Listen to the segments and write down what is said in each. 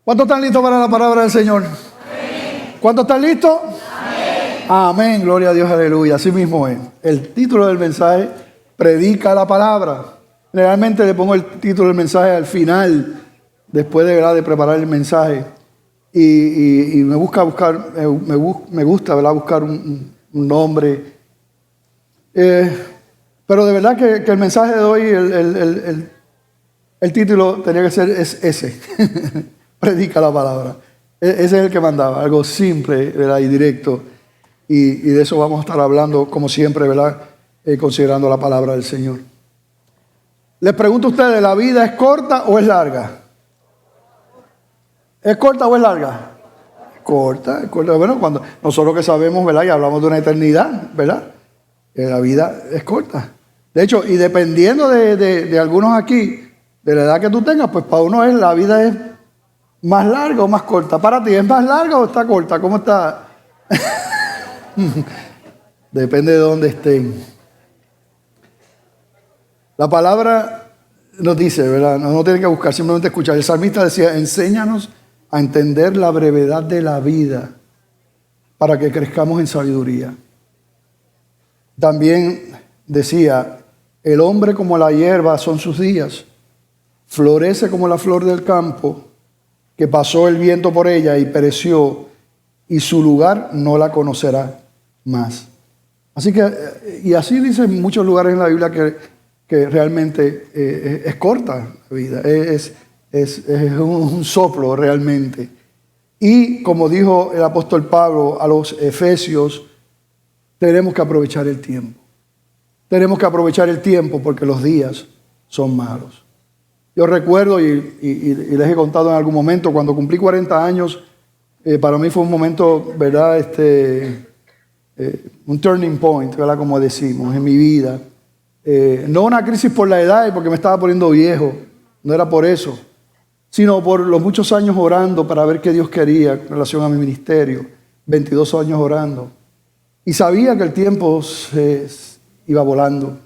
¿Cuántos están listos para la palabra del Señor? Amén. ¿Cuántos están listos? Amén. Amén, gloria a Dios, aleluya. Así mismo es. El título del mensaje, predica la palabra. Realmente le pongo el título del mensaje al final, después de preparar el mensaje. Y me gusta ¿verdad? Buscar un nombre. Pero de verdad que el mensaje de hoy, el título tenía que ser ese. Predica la palabra. Ese es el que mandaba, algo simple, ¿verdad? Y directo. Y de eso vamos a estar hablando, como siempre, ¿verdad? Considerando la palabra del Señor. Les pregunto a ustedes, ¿la vida es corta o es larga? ¿Es corta o es larga? Corta, es corta. Bueno, cuando nosotros que sabemos, ¿verdad? Y hablamos de una eternidad, ¿verdad? La vida es corta. De hecho, y dependiendo de algunos aquí, de la edad que tú tengas, pues para uno la vida es más larga o más corta. Para ti, ¿es más larga o está corta? ¿Cómo está? Depende de dónde estén. La palabra nos dice, ¿verdad? No tiene que buscar, simplemente escuchar. El salmista decía, enséñanos a entender la brevedad de la vida para que crezcamos en sabiduría. También decía, el hombre como la hierba son sus días, florece como la flor del campo, que pasó el viento por ella y pereció, y su lugar no la conocerá más. Así que, y así dice en muchos lugares en la Biblia que realmente es corta la vida, es un soplo realmente. Y como dijo el apóstol Pablo a los Efesios, tenemos que aprovechar el tiempo. Tenemos que aprovechar el tiempo porque los días son malos. Yo recuerdo, y les he contado en algún momento, cuando cumplí 40 años, para mí fue un momento, ¿verdad? Un turning point, ¿verdad? Como decimos, en mi vida. No una crisis por la edad y porque me estaba poniendo viejo, no era por eso, sino por los muchos años orando para ver qué Dios quería en relación a mi ministerio, 22 años orando. Y sabía que el tiempo se iba volando.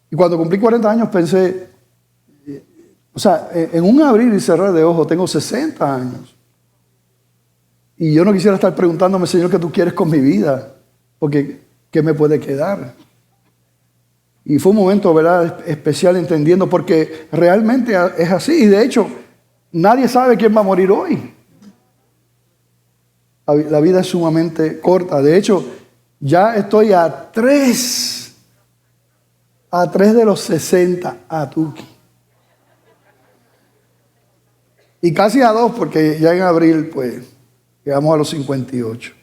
Y cuando cumplí 40 años pensé, o sea, en un abrir y cerrar de ojos tengo 60 años. Y yo no quisiera estar preguntándome, Señor, ¿qué tú quieres con mi vida? Porque, ¿qué me puede quedar? Y fue un momento, ¿verdad?, especial entendiendo, porque realmente es así. Y de hecho, nadie sabe quién va a morir hoy. La vida es sumamente corta. De hecho, ya estoy a 3 de los 60 a Tuki. Y casi a 2, porque ya en abril, pues, llegamos a los 58.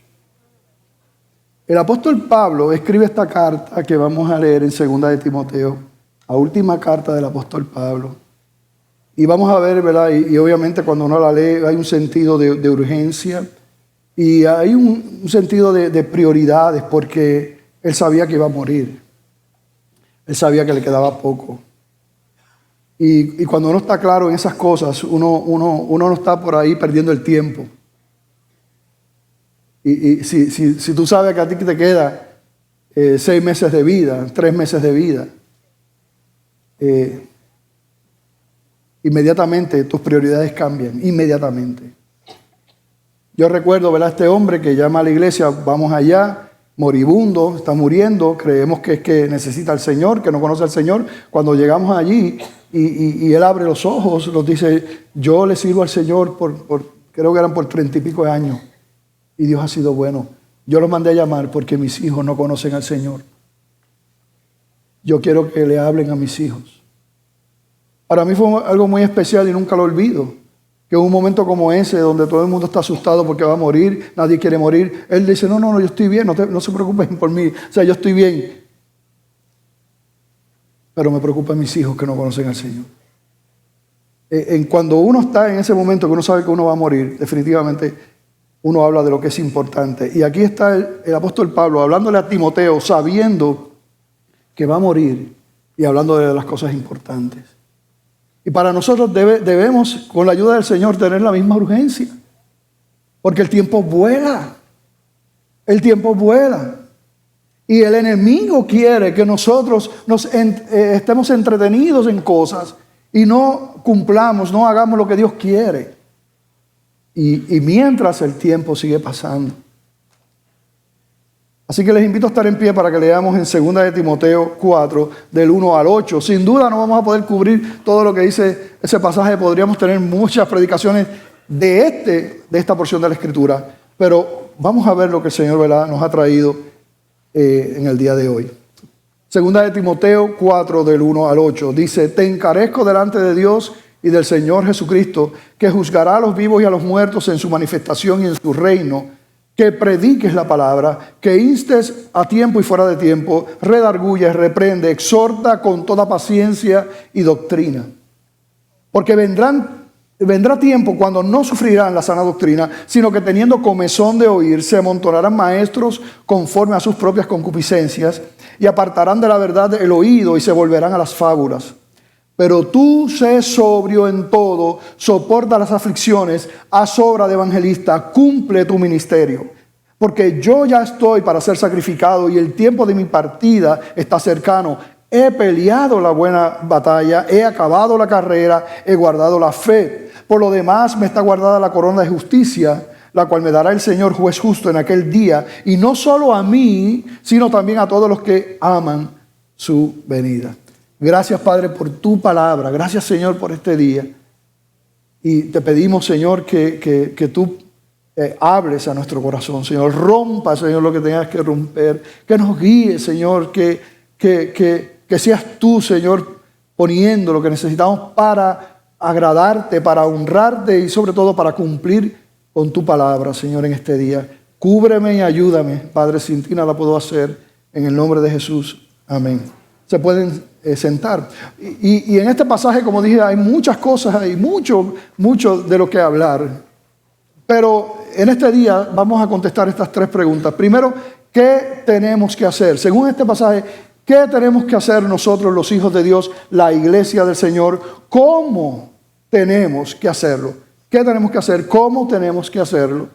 El apóstol Pablo escribe esta carta que vamos a leer en 2 de Timoteo, la última carta del apóstol Pablo. Y vamos a ver, ¿verdad? Y obviamente cuando uno la lee hay un sentido de urgencia y hay un sentido de prioridades, porque él sabía que iba a morir. Él sabía que le quedaba poco. Y cuando uno está claro en esas cosas, uno no está por ahí perdiendo el tiempo. Y si tú sabes que a ti te queda 6 meses de vida, 3 meses de vida, inmediatamente tus prioridades cambian, inmediatamente. Yo recuerdo, ¿verdad?, este hombre que llama a la iglesia, vamos allá, moribundo, está muriendo, creemos que es que necesita al Señor, que no conoce al Señor. Cuando llegamos allí y él abre los ojos, nos dice, yo le sirvo al Señor creo que eran por 30 y pico de años, y Dios ha sido bueno. Yo los mandé a llamar porque mis hijos no conocen al Señor. Yo quiero que le hablen a mis hijos. Para mí fue algo muy especial y nunca lo olvido. que en un momento como ese, donde todo el mundo está asustado porque va a morir, nadie quiere morir, él dice, no, yo estoy bien, no se preocupen por mí, o sea, yo estoy bien. Pero me preocupan mis hijos que no conocen al Señor. Cuando uno está en ese momento que uno sabe que uno va a morir, definitivamente uno habla de lo que es importante. Y aquí está el apóstol Pablo hablándole a Timoteo, sabiendo que va a morir y hablando de las cosas importantes. Y para nosotros debemos, con la ayuda del Señor, tener la misma urgencia. Porque el tiempo vuela. El tiempo vuela. Y el enemigo quiere que nosotros estemos entretenidos en cosas y no cumplamos, no hagamos lo que Dios quiere. Y mientras el tiempo sigue pasando. Así que les invito a estar en pie para que leamos en 2 de Timoteo 4, del 1 al 8. Sin duda no vamos a poder cubrir todo lo que dice ese pasaje. Podríamos tener muchas predicaciones de esta porción de la Escritura. Pero vamos a ver lo que el Señor, ¿verdad?, nos ha traído en el día de hoy. 2 de Timoteo 4, del 1 al 8. Dice, te encarezco delante de Dios y del Señor Jesucristo, que juzgará a los vivos y a los muertos en su manifestación y en su reino, que prediques la palabra, que instes a tiempo y fuera de tiempo, redarguyes, reprende, exhorta con toda paciencia y doctrina. Porque vendrá tiempo cuando no sufrirán la sana doctrina, sino que teniendo comezón de oír, se amontonarán maestros conforme a sus propias concupiscencias y apartarán de la verdad el oído y se volverán a las fábulas. Pero tú sé sobrio en todo, soporta las aflicciones, haz obra de evangelista, cumple tu ministerio. Porque yo ya estoy para ser sacrificado y el tiempo de mi partida está cercano. He peleado la buena batalla, he acabado la carrera, he guardado la fe. Por lo demás me está guardada la corona de justicia, la cual me dará el Señor juez justo en aquel día. Y no solo a mí, sino también a todos los que aman su venida. Gracias, Padre, por tu palabra. Gracias, Señor, por este día. Y te pedimos, Señor, que tú hables a nuestro corazón. Señor, rompa, Señor, lo que tengas que romper. Que nos guíe, Señor. Que seas tú, Señor, poniendo lo que necesitamos para agradarte, para honrarte y sobre todo para cumplir con tu palabra, Señor, en este día. Cúbreme y ayúdame, Padre, sin ti nada puedo hacer. En el nombre de Jesús. Amén. Se pueden sentar. Y en este pasaje, como dije, hay muchas cosas, hay mucho de lo que hablar. Pero en este día vamos a contestar estas tres preguntas. Primero, ¿qué tenemos que hacer? Según este pasaje, ¿qué tenemos que hacer nosotros, los hijos de Dios, la iglesia del Señor? ¿Cómo tenemos que hacerlo? ¿Qué tenemos que hacer? ¿Cómo tenemos que hacerlo?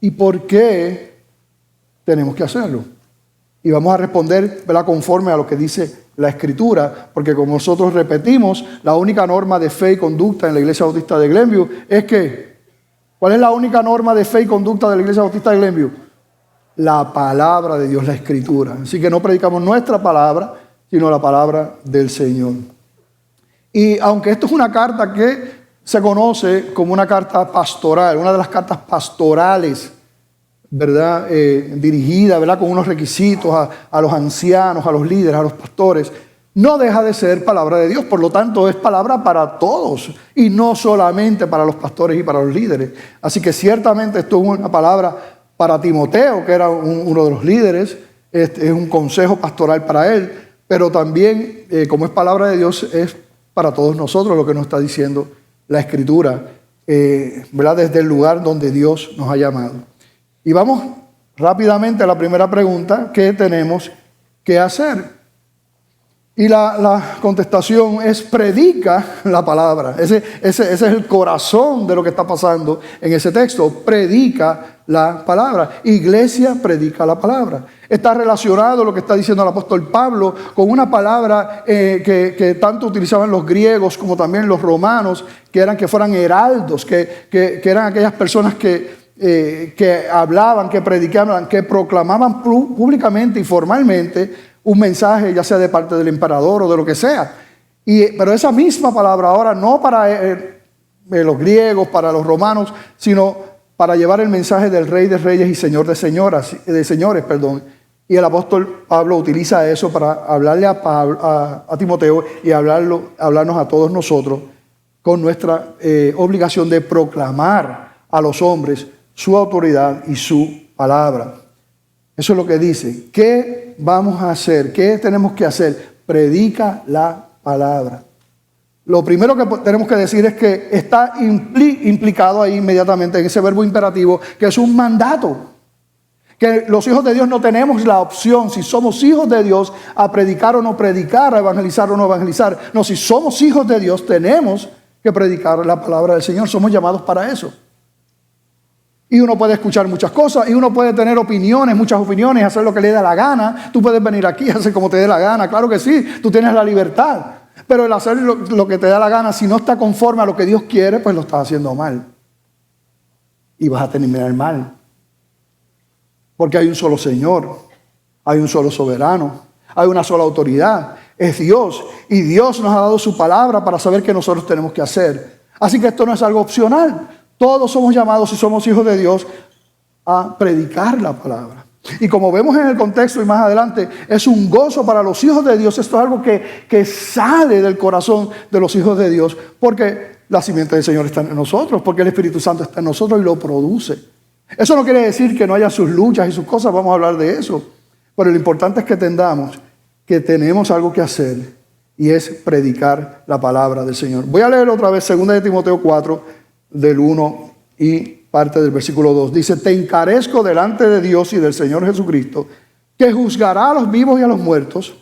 ¿Y por qué tenemos que hacerlo? Y vamos a responder, ¿verdad?, conforme a lo que dice la Escritura, porque como nosotros repetimos, la única norma de fe y conducta en la Iglesia Bautista de Glenview es que, ¿cuál es la única norma de fe y conducta de la Iglesia Bautista de Glenview? La palabra de Dios, la Escritura. Así que no predicamos nuestra palabra, sino la palabra del Señor. Y aunque esto es una carta que se conoce como una carta pastoral, una de las cartas pastorales, ¿verdad?, dirigida, ¿verdad?, con unos requisitos a los ancianos, a los líderes, a los pastores, no deja de ser palabra de Dios. Por lo tanto, es palabra para todos y no solamente para los pastores y para los líderes. Así que ciertamente esto es una palabra para Timoteo, que era uno de los líderes. Es un consejo pastoral para él, pero también, como es palabra de Dios, es para todos nosotros lo que nos está diciendo la Escritura, ¿verdad?, desde el lugar donde Dios nos ha llamado. Y vamos rápidamente a la primera pregunta: ¿qué tenemos que hacer? Y la contestación es: predica la palabra. Ese es el corazón de lo que está pasando en ese texto. Predica la palabra. Iglesia, predica la palabra. Está relacionado lo que está diciendo el apóstol Pablo con una palabra que tanto utilizaban los griegos como también los romanos, que fueran heraldos, que eran aquellas personas que hablaban, que predicaban, que proclamaban públicamente y formalmente un mensaje, ya sea de parte del emperador o de lo que sea. Pero esa misma palabra ahora no para los griegos, para los romanos, sino para llevar el mensaje del Rey de Reyes y Señor de señores. Y el apóstol Pablo utiliza eso para hablarle a Timoteo y hablarnos a todos nosotros con nuestra obligación de proclamar a los hombres su autoridad y su palabra. Eso es lo que dice. ¿Qué vamos a hacer? ¿Qué tenemos que hacer? Predica la palabra. Lo primero que tenemos que decir es que está implicado ahí inmediatamente en ese verbo imperativo, que es un mandato. Que los hijos de Dios no tenemos la opción, si somos hijos de Dios, a predicar o no predicar, a evangelizar o no evangelizar. No, si somos hijos de Dios, tenemos que predicar la palabra del Señor. Somos llamados para eso. Y uno puede escuchar muchas cosas, y uno puede tener opiniones, muchas opiniones, hacer lo que le dé la gana. Tú puedes venir aquí y hacer como te dé la gana, claro que sí, tú tienes la libertad. Pero el hacer lo que te da la gana, si no está conforme a lo que Dios quiere, pues lo estás haciendo mal. Y vas a terminar mal. Porque hay un solo Señor, hay un solo soberano, hay una sola autoridad, es Dios. Y Dios nos ha dado su palabra para saber qué nosotros tenemos que hacer. Así que esto no es algo opcional. Todos somos llamados, si somos hijos de Dios, a predicar la palabra. Y como vemos en el contexto y más adelante, es un gozo para los hijos de Dios. Esto es algo que sale del corazón de los hijos de Dios, porque la simiente del Señor está en nosotros, porque el Espíritu Santo está en nosotros y lo produce. Eso no quiere decir que no haya sus luchas y sus cosas, vamos a hablar de eso. Pero lo importante es que entendamos que tenemos algo que hacer, y es predicar la palabra del Señor. Voy a leer otra vez 2 de Timoteo 4, del 1 y parte del versículo 2. Dice: te encarezco delante de Dios y del Señor Jesucristo, que juzgará a los vivos y a los muertos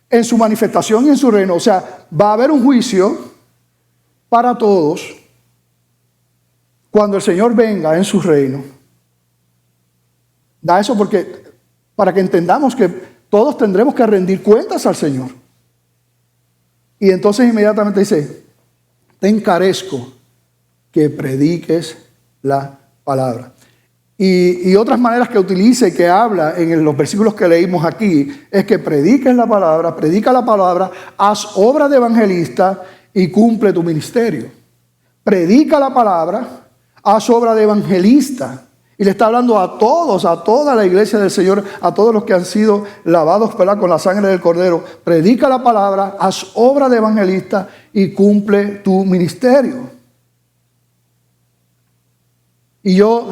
en su manifestación y en su reino. O sea, va a haber un juicio para todos cuando el Señor venga en su reino. Da eso para que entendamos que todos tendremos que rendir cuentas al Señor. Y entonces inmediatamente dice: te encarezco que prediques la palabra. Y otras maneras que utilice, que habla en los versículos que leímos aquí, es que prediques la palabra, predica la palabra, haz obra de evangelista y cumple tu ministerio. Predica la palabra, haz obra de evangelista. Y le está hablando a todos, a toda la iglesia del Señor, a todos los que han sido lavados, ¿verdad?, con la sangre del Cordero. Predica la palabra, haz obra de evangelista y cumple tu ministerio. Y yo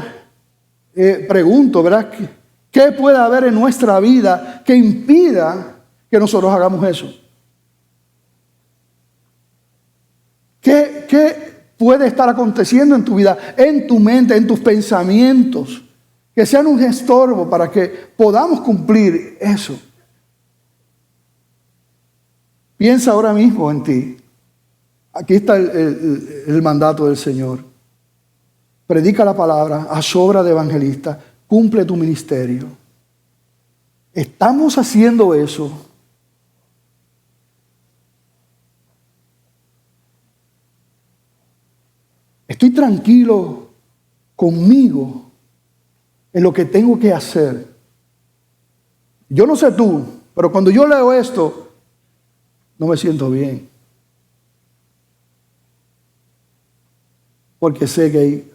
pregunto, ¿verdad?, ¿qué puede haber en nuestra vida que impida que nosotros hagamos eso? ¿Qué puede estar aconteciendo en tu vida, en tu mente, en tus pensamientos, que sean un estorbo para que podamos cumplir eso? Piensa ahora mismo en ti. Aquí está el mandato del Señor. Predica la palabra, haz obra de evangelista, cumple tu ministerio. ¿Estamos haciendo eso? ¿Estoy tranquilo conmigo en lo que tengo que hacer? Yo no sé tú, pero cuando yo leo esto, no me siento bien. Porque sé que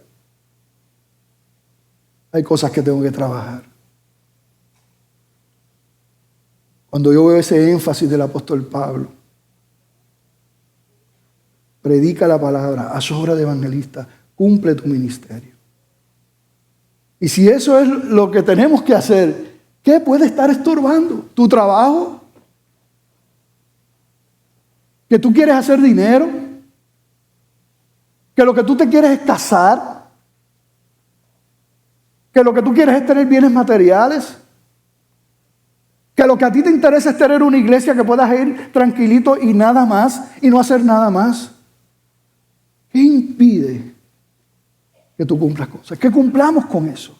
hay cosas que tengo que trabajar. Cuando yo veo ese énfasis del apóstol Pablo, predica la palabra, haz obra de evangelista, cumple tu ministerio. Y si eso es lo que tenemos que hacer, ¿qué puede estar estorbando? ¿Tu trabajo? ¿Que tú quieres hacer dinero? ¿Que lo que tú te quieres es casar? ¿Que lo que tú quieres es tener bienes materiales? ¿Que lo que a ti te interesa es tener una iglesia que puedas ir tranquilito y nada más, y no hacer nada más? ¿Qué impide que tú cumplas cosas? Que cumplamos con eso.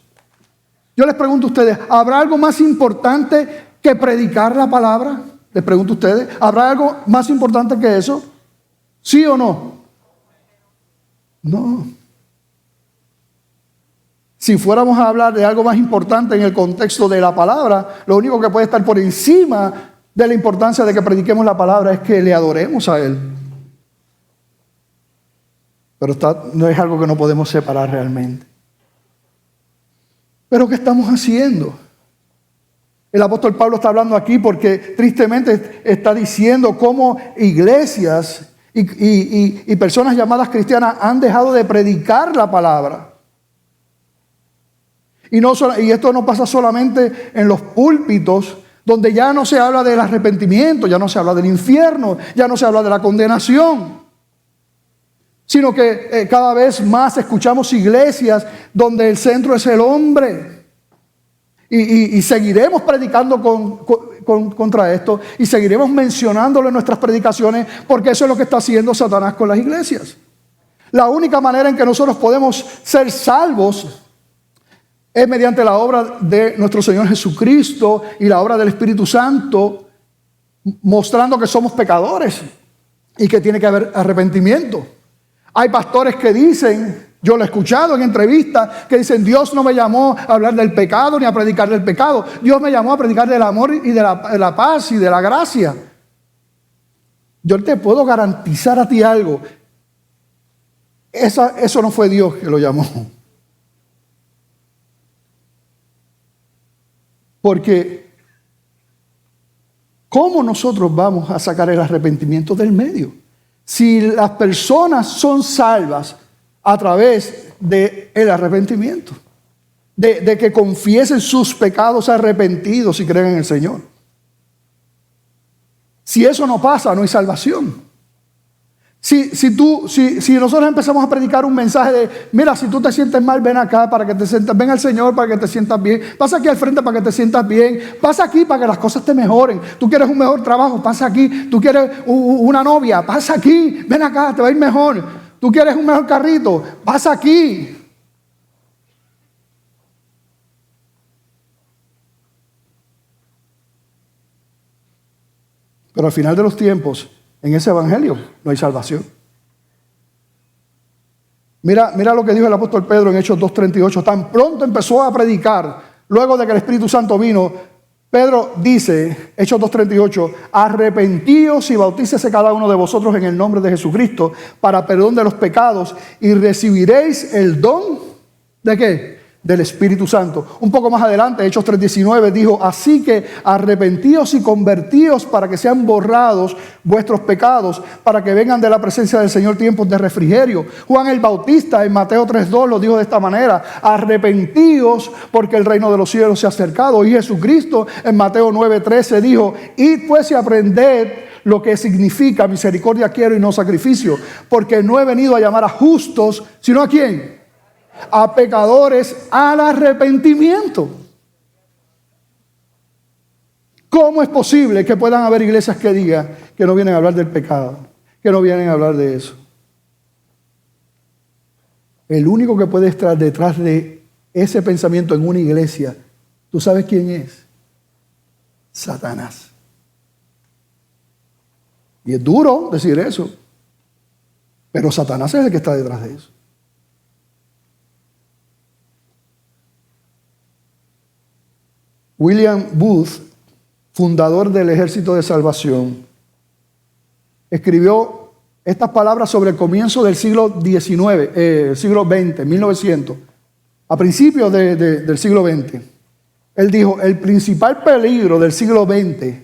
Yo les pregunto a ustedes, ¿habrá algo más importante que predicar la palabra? Les pregunto a ustedes, ¿habrá algo más importante que eso? ¿Sí o no? No. Si fuéramos a hablar de algo más importante en el contexto de la palabra, lo único que puede estar por encima de la importancia de que prediquemos la palabra es que le adoremos a Él. Pero no es algo que no podemos separar realmente. ¿Pero qué estamos haciendo? El apóstol Pablo está hablando aquí porque tristemente está diciendo cómo iglesias y personas llamadas cristianas han dejado de predicar la palabra. Y esto no pasa solamente en los púlpitos, donde ya no se habla del arrepentimiento, ya no se habla del infierno, ya no se habla de la condenación, sino que cada vez más escuchamos iglesias donde el centro es el hombre. Y seguiremos predicando contra esto, y seguiremos mencionándolo en nuestras predicaciones, porque eso es lo que está haciendo Satanás con las iglesias. La única manera en que nosotros podemos ser salvos es mediante la obra de nuestro Señor Jesucristo y la obra del Espíritu Santo, mostrando que somos pecadores y que tiene que haber arrepentimiento. Hay pastores que dicen, yo lo he escuchado en entrevistas, que dicen: Dios no me llamó a hablar del pecado ni a predicar del pecado. Dios me llamó a predicar del amor y de la paz y de la gracia. Yo te puedo garantizar a ti algo. Eso no fue Dios que lo llamó. Porque ¿cómo nosotros vamos a sacar el arrepentimiento del medio? Si las personas son salvas a través del arrepentimiento, de que confiesen sus pecados arrepentidos y creen en el Señor. Si eso no pasa, no hay salvación. Si nosotros empezamos a predicar un mensaje de: mira, si tú te sientes mal, ven acá para que te sientas, ven al Señor para que te sientas bien, pasa aquí al frente para que te sientas bien, pasa aquí para que las cosas te mejoren, tú quieres un mejor trabajo, pasa aquí, tú quieres una novia, pasa aquí, ven acá, te va a ir mejor, tú quieres un mejor carrito, pasa aquí. Pero al final de los tiempos, en ese evangelio no hay salvación. Mira lo que dijo el apóstol Pedro en Hechos 2:38. Tan pronto empezó a predicar, luego de que el Espíritu Santo vino, Pedro dice, Hechos 2:38, arrepentíos y bautícese cada uno de vosotros en el nombre de Jesucristo para perdón de los pecados, y recibiréis el don ¿de qué? Del Espíritu Santo. Un poco más adelante, Hechos 3:19 dijo: así que arrepentíos y convertíos para que sean borrados vuestros pecados, para que vengan de la presencia del Señor tiempos de refrigerio. Juan el Bautista en Mateo 3:2 lo dijo de esta manera: arrepentíos porque el reino de los cielos se ha acercado. Y Jesucristo en Mateo 9:13 dijo: id pues y aprended lo que significa misericordia quiero y no sacrificio, porque no he venido a llamar a justos, sino ¿a quién? A pecadores al arrepentimiento. ¿Cómo es posible que puedan haber iglesias que digan que no vienen a hablar del pecado, que no vienen a hablar de eso? El único que puede estar detrás de ese pensamiento en una iglesia, ¿tú sabes quién es? Satanás. Y es duro decir eso, pero Satanás es el que está detrás de eso. William Booth, fundador del Ejército de Salvación, escribió estas palabras sobre el comienzo del siglo XIX, siglo XX, 1900, a principios del siglo XX. Él dijo: el principal peligro del siglo XX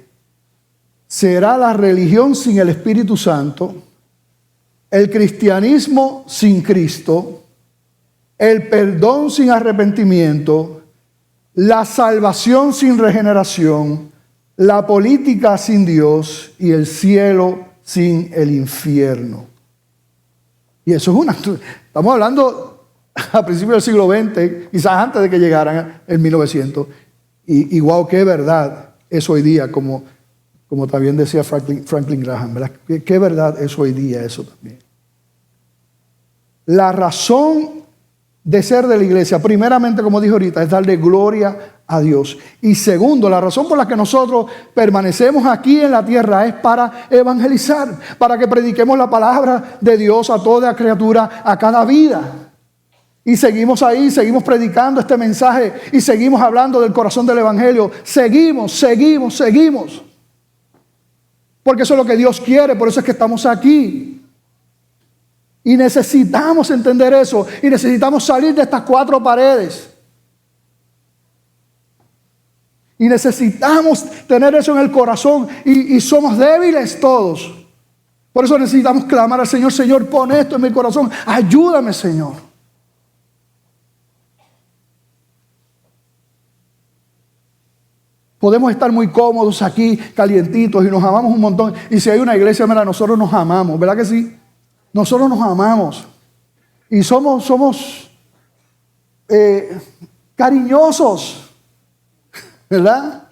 será la religión sin el Espíritu Santo, el cristianismo sin Cristo, el perdón sin arrepentimiento, la salvación sin regeneración, la política sin Dios y el cielo sin el infierno. Y eso es estamos hablando a principios del siglo XX, quizás antes de que llegaran en 1900. Y wow, qué verdad es hoy día, como también decía Franklin Graham, ¿verdad? Qué verdad es hoy día eso también. La razón de ser de la iglesia, primeramente, como dije ahorita, es darle gloria a Dios. Y segundo, la razón por la que nosotros permanecemos aquí en la tierra es para evangelizar, para que prediquemos la palabra de Dios a toda criatura, a cada vida. Y seguimos ahí, seguimos predicando este mensaje y seguimos hablando del corazón del evangelio. Seguimos. Porque eso es lo que Dios quiere, por eso es que estamos aquí. Y necesitamos entender eso. Y necesitamos salir de estas cuatro paredes. Y necesitamos tener eso en el corazón. Y somos débiles todos. Por eso necesitamos clamar al Señor: Señor, pon esto en mi corazón, ayúdame, Señor. Podemos estar muy cómodos aquí, calientitos, y nos amamos un montón. Y si hay una iglesia, mira, nosotros nos amamos, ¿verdad que sí? Nosotros nos amamos. Y somos cariñosos, ¿verdad?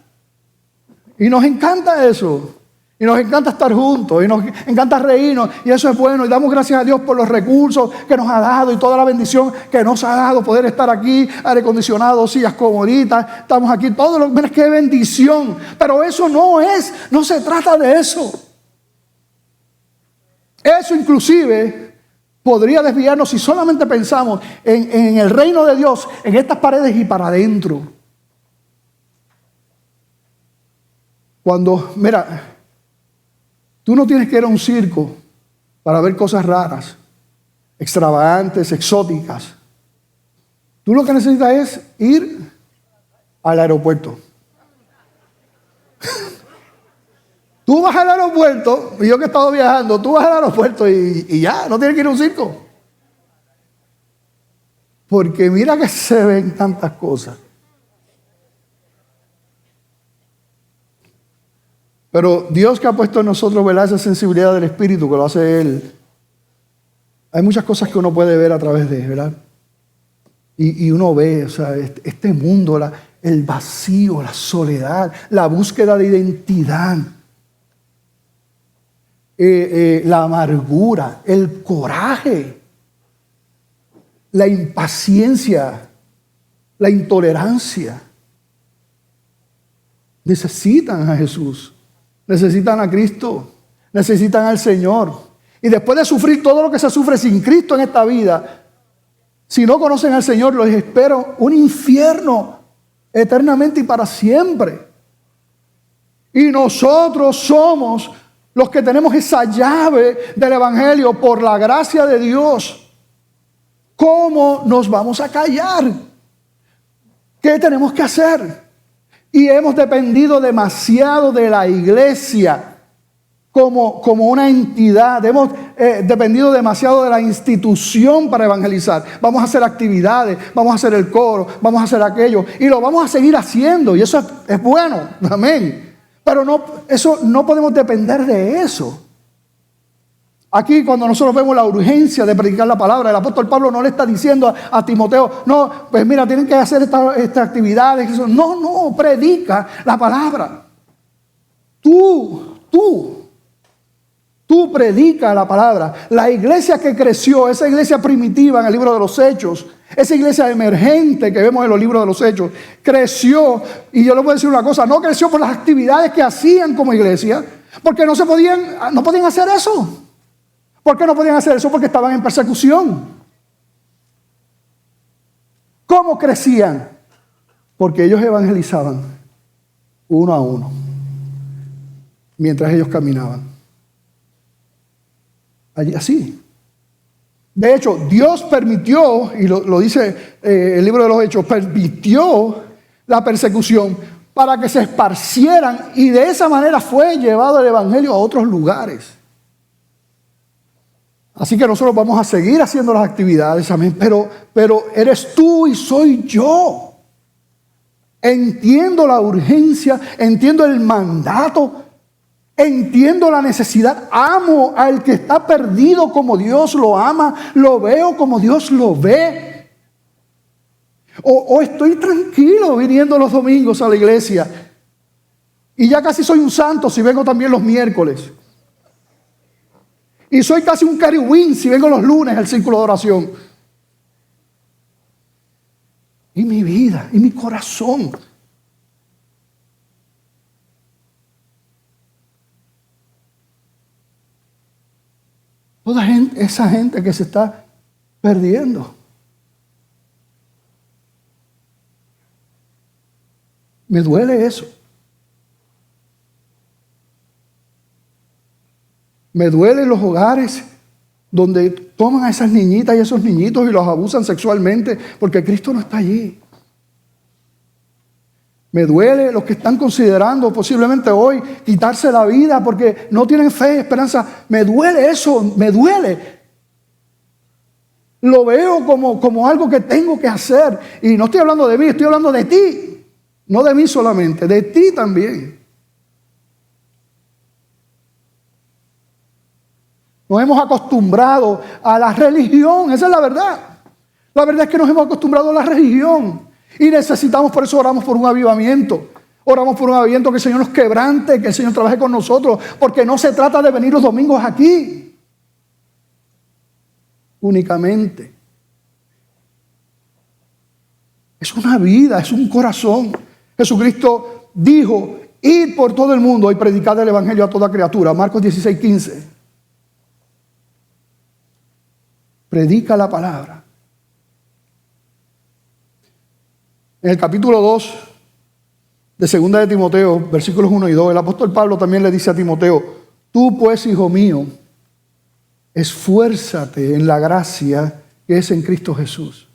Y nos encanta eso. Y nos encanta estar juntos, y nos encanta reírnos, y eso es bueno. Y damos gracias a Dios por los recursos que nos ha dado y toda la bendición que nos ha dado, poder estar aquí, aire acondicionado, sillas comoditas, estamos aquí, todo lo que qué bendición. Pero eso no se trata de eso. Eso inclusive podría desviarnos si solamente pensamos en el reino de Dios, en estas paredes y para adentro. Cuando, mira, tú no tienes que ir a un circo para ver cosas raras, extravagantes, exóticas. Tú lo que necesitas es ir al aeropuerto. Tú vas al aeropuerto, y yo que he estado viajando, tú vas al aeropuerto y ya, no tienes que ir a un circo. Porque mira que se ven tantas cosas. Pero Dios que ha puesto en nosotros, ¿verdad?, esa sensibilidad del Espíritu, que lo hace Él. Hay muchas cosas que uno puede ver a través de Él, ¿verdad? Y uno ve, o sea, este mundo, el vacío, la soledad, la búsqueda de identidad, la amargura, el coraje, la impaciencia, la intolerancia. Necesitan a Jesús, necesitan a Cristo, necesitan al Señor. Y después de sufrir todo lo que se sufre sin Cristo en esta vida, si no conocen al Señor, les espera un infierno eternamente y para siempre. Y nosotros somos los que tenemos esa llave del Evangelio por la gracia de Dios. ¿Cómo nos vamos a callar? ¿Qué tenemos que hacer? Y hemos dependido demasiado de la iglesia como una entidad. Hemos dependido demasiado de la institución para evangelizar. Vamos a hacer actividades, vamos a hacer el coro, vamos a hacer aquello. Y lo vamos a seguir haciendo. Y eso es bueno. Amén. Pero no podemos depender de eso. Aquí cuando nosotros vemos la urgencia de predicar la palabra, el apóstol Pablo no le está diciendo a Timoteo: no, pues mira, tienen que hacer estas actividades. No, predica la palabra. Tú predica la palabra. La iglesia que creció, esa iglesia primitiva en el libro de los Hechos, esa iglesia emergente que vemos en los libros de los Hechos, creció, y yo les voy a decir una cosa: no creció por las actividades que hacían como iglesia, porque no podían hacer eso. ¿Por qué no podían hacer eso? Porque estaban en persecución. ¿Cómo crecían? Porque ellos evangelizaban uno a uno mientras ellos caminaban. Allí, así. De hecho, Dios permitió, y lo dice el libro de los Hechos, permitió la persecución para que se esparcieran, y de esa manera fue llevado el evangelio a otros lugares. Así que nosotros vamos a seguir haciendo las actividades, amén. Pero eres tú y soy yo. Entiendo la urgencia, entiendo el mandato, entiendo la necesidad. Amo al que está perdido como Dios lo ama, lo veo como Dios lo ve. O estoy tranquilo viniendo los domingos a la iglesia, y ya casi soy un santo si vengo también los miércoles. Y soy casi un querubín si vengo los lunes al círculo de oración. Y mi vida, y mi corazón. Esa gente que se está perdiendo. Me duele eso. Me duelen los hogares donde toman a esas niñitas y esos niñitos y los abusan sexualmente porque Cristo no está allí. Me duele los que están considerando posiblemente hoy quitarse la vida porque no tienen fe y esperanza. Me duele eso, me duele. Lo veo como algo que tengo que hacer. Y no estoy hablando de mí, estoy hablando de ti. No de mí solamente, de ti también. Nos hemos acostumbrado a la religión, esa es la verdad. La verdad es que nos hemos acostumbrado a la religión. Y necesitamos, por eso oramos por un avivamiento. Oramos por un avivamiento, que el Señor nos quebrante, que el Señor trabaje con nosotros. Porque no se trata de venir los domingos aquí únicamente. Es una vida, es un corazón. Jesucristo dijo: id por todo el mundo y predicad el evangelio a toda criatura. Marcos 16:15. Predica la palabra. En el capítulo 2 de 2 de Timoteo, versículos 1 y 2, el apóstol Pablo también le dice a Timoteo: tú pues, hijo mío, esfuérzate en la gracia que es en Cristo Jesús.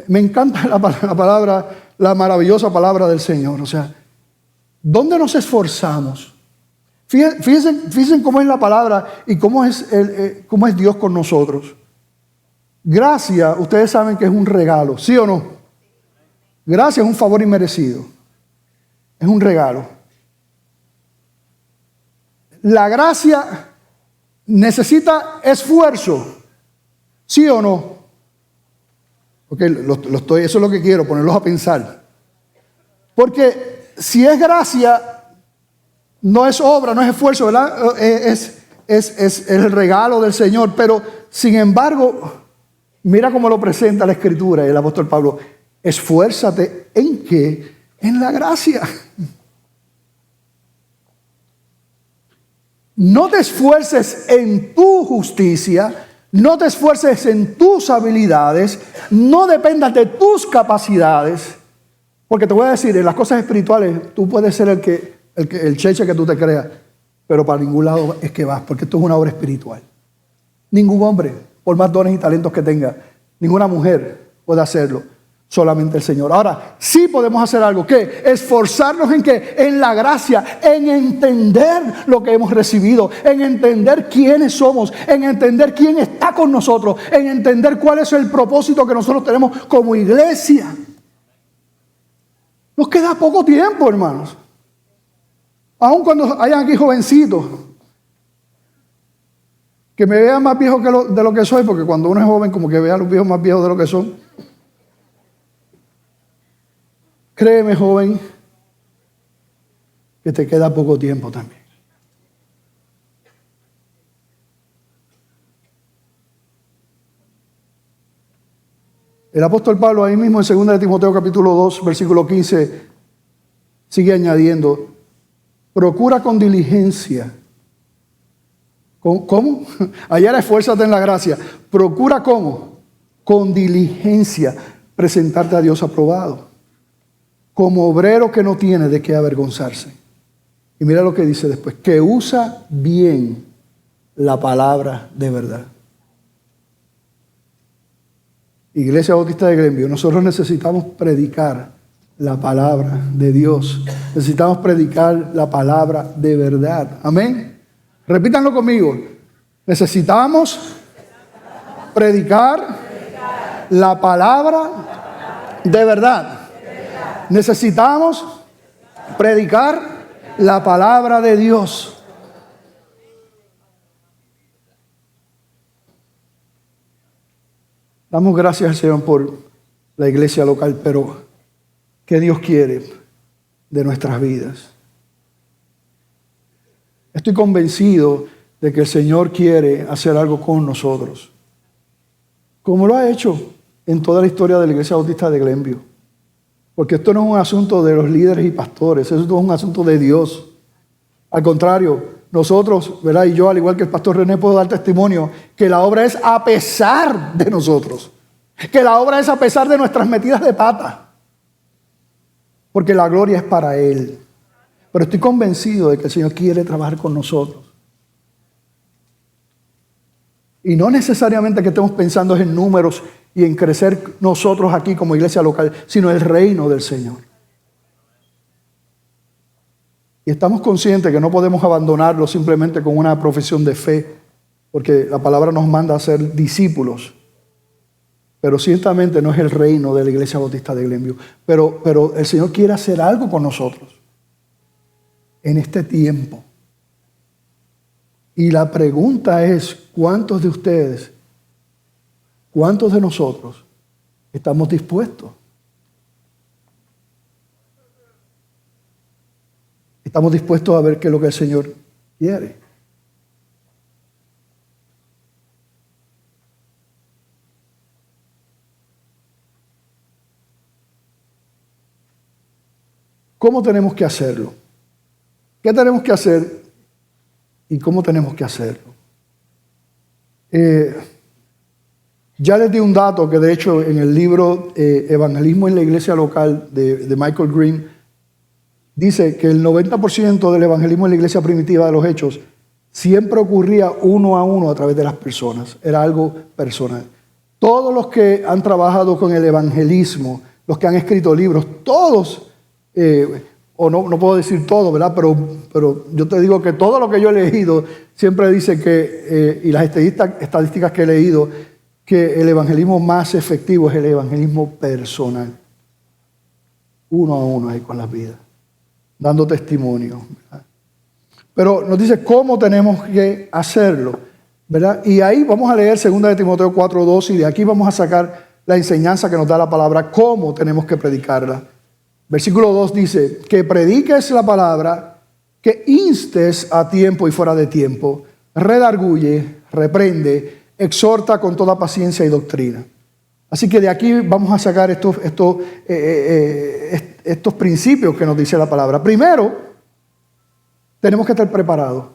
Me encanta la palabra, la maravillosa palabra del Señor. O sea, ¿dónde nos esforzamos? Fíjense cómo es la palabra y cómo es Dios con nosotros. Gracia, ustedes saben que es un regalo, ¿sí o no? Gracia es un favor inmerecido. Es un regalo. La gracia necesita esfuerzo, ¿sí o no? Ok, eso es lo que quiero, ponerlos a pensar. Porque si es gracia, no es obra, no es esfuerzo, ¿verdad? Es el regalo del Señor. Pero, sin embargo, mira cómo lo presenta la Escritura y el apóstol Pablo. Esfuérzate ¿en qué? En la gracia. No te esfuerces en tu justicia, no te esfuerces en tus habilidades, no dependas de tus capacidades. Porque te voy a decir, en las cosas espirituales, tú puedes ser el cheche que tú te creas, pero para ningún lado es que vas, porque esto es una obra espiritual. Ningún hombre, por más dones y talentos que tenga, ninguna mujer puede hacerlo. Solamente el Señor. Ahora, sí podemos hacer algo. ¿Qué? Esforzarnos en ¿qué? En la gracia, en entender lo que hemos recibido, en entender quiénes somos, en entender quién está con nosotros, en entender cuál es el propósito que nosotros tenemos como iglesia. Nos queda poco tiempo, hermanos. Aun cuando hayan aquí jovencitos, que me vean más viejo de lo que soy, porque cuando uno es joven, como que ve a los viejos más viejos de lo que son. Créeme, joven, que te queda poco tiempo también. El apóstol Pablo ahí mismo en 2 de Timoteo capítulo 2, versículo 15, sigue añadiendo: procura con diligencia. ¿Cómo? Ayer esfuérzate en la gracia. Procura ¿cómo? Con diligencia presentarte a Dios aprobado, como obrero que no tiene de qué avergonzarse. Y mira lo que dice después: que usa bien la palabra de verdad. Iglesia Bautista de Glenview, nosotros necesitamos predicar la palabra de Dios. Necesitamos predicar la palabra de verdad. Amén. Repítanlo conmigo. Necesitamos predicar la palabra de verdad. Necesitamos predicar la palabra de Dios. Damos gracias al Señor por la iglesia local, pero ¿qué Dios quiere de nuestras vidas? Estoy convencido de que el Señor quiere hacer algo con nosotros, como lo ha hecho en toda la historia de la Iglesia Bautista de Glenview. Porque esto no es un asunto de los líderes y pastores, esto es un asunto de Dios. Al contrario, nosotros, ¿verdad? Y yo, al igual que el pastor René, puedo dar testimonio que la obra es a pesar de nosotros. Que la obra es a pesar de nuestras metidas de pata. Porque la gloria es para Él. Pero estoy convencido de que el Señor quiere trabajar con nosotros. Y no necesariamente que estemos pensando en números y en crecer nosotros aquí como iglesia local, sino el reino del Señor. Y estamos conscientes que no podemos abandonarlo simplemente con una profesión de fe, porque la palabra nos manda a ser discípulos. Pero ciertamente no es el reino de la Iglesia Bautista de Glenview. Pero el Señor quiere hacer algo con nosotros en este tiempo. Y la pregunta es, ¿cuántos de ustedes, cuántos de nosotros estamos dispuestos? Estamos dispuestos a ver qué es lo que el Señor quiere. ¿Cómo tenemos que hacerlo? ¿Qué tenemos que hacer y cómo tenemos que hacerlo? Ya les di un dato que de hecho en el libro Evangelismo en la Iglesia Local de Michael Green dice que el 90% del evangelismo en la iglesia primitiva de los Hechos siempre ocurría uno a uno a través de las personas. Era algo personal. Todos los que han trabajado con el evangelismo, los que han escrito libros, todos, o no puedo decir todo, ¿verdad? Pero yo te digo que todo lo que yo he leído siempre dice que, y las estadísticas que he leído, que el evangelismo más efectivo es el evangelismo personal. Uno a uno ahí con las vidas, dando testimonio, ¿verdad? Pero nos dice cómo tenemos que hacerlo, ¿verdad? Y ahí vamos a leer 2 de Timoteo 4:2 y de aquí vamos a sacar la enseñanza que nos da la palabra, cómo tenemos que predicarla. Versículo 2 dice, que prediques la palabra, que instes a tiempo y fuera de tiempo, redarguye, reprende, exhorta con toda paciencia y doctrina. Así que de aquí vamos a sacar estos principios que nos dice la palabra. Primero, tenemos que estar preparados.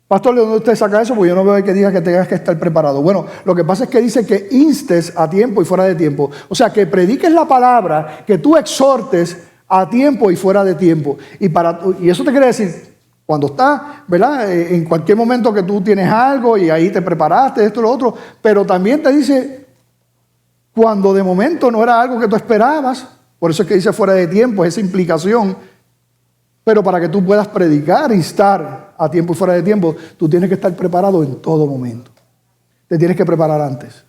Pastor, ¿de dónde usted saca eso? Porque yo no veo que diga que tengas que estar preparado. Bueno, lo que pasa es que dice que instes a tiempo y fuera de tiempo. O sea, que prediques la palabra, que tú exhortes a tiempo y fuera de tiempo. Y eso te quiere decir, cuando estás, ¿verdad? En cualquier momento que tú tienes algo y ahí te preparaste, esto y lo otro. Pero también te dice, cuando de momento no era algo que tú esperabas, por eso es que dice fuera de tiempo, esa implicación. Pero para que tú puedas predicar, instar a tiempo y fuera de tiempo, tú tienes que estar preparado en todo momento. Te tienes que preparar antes.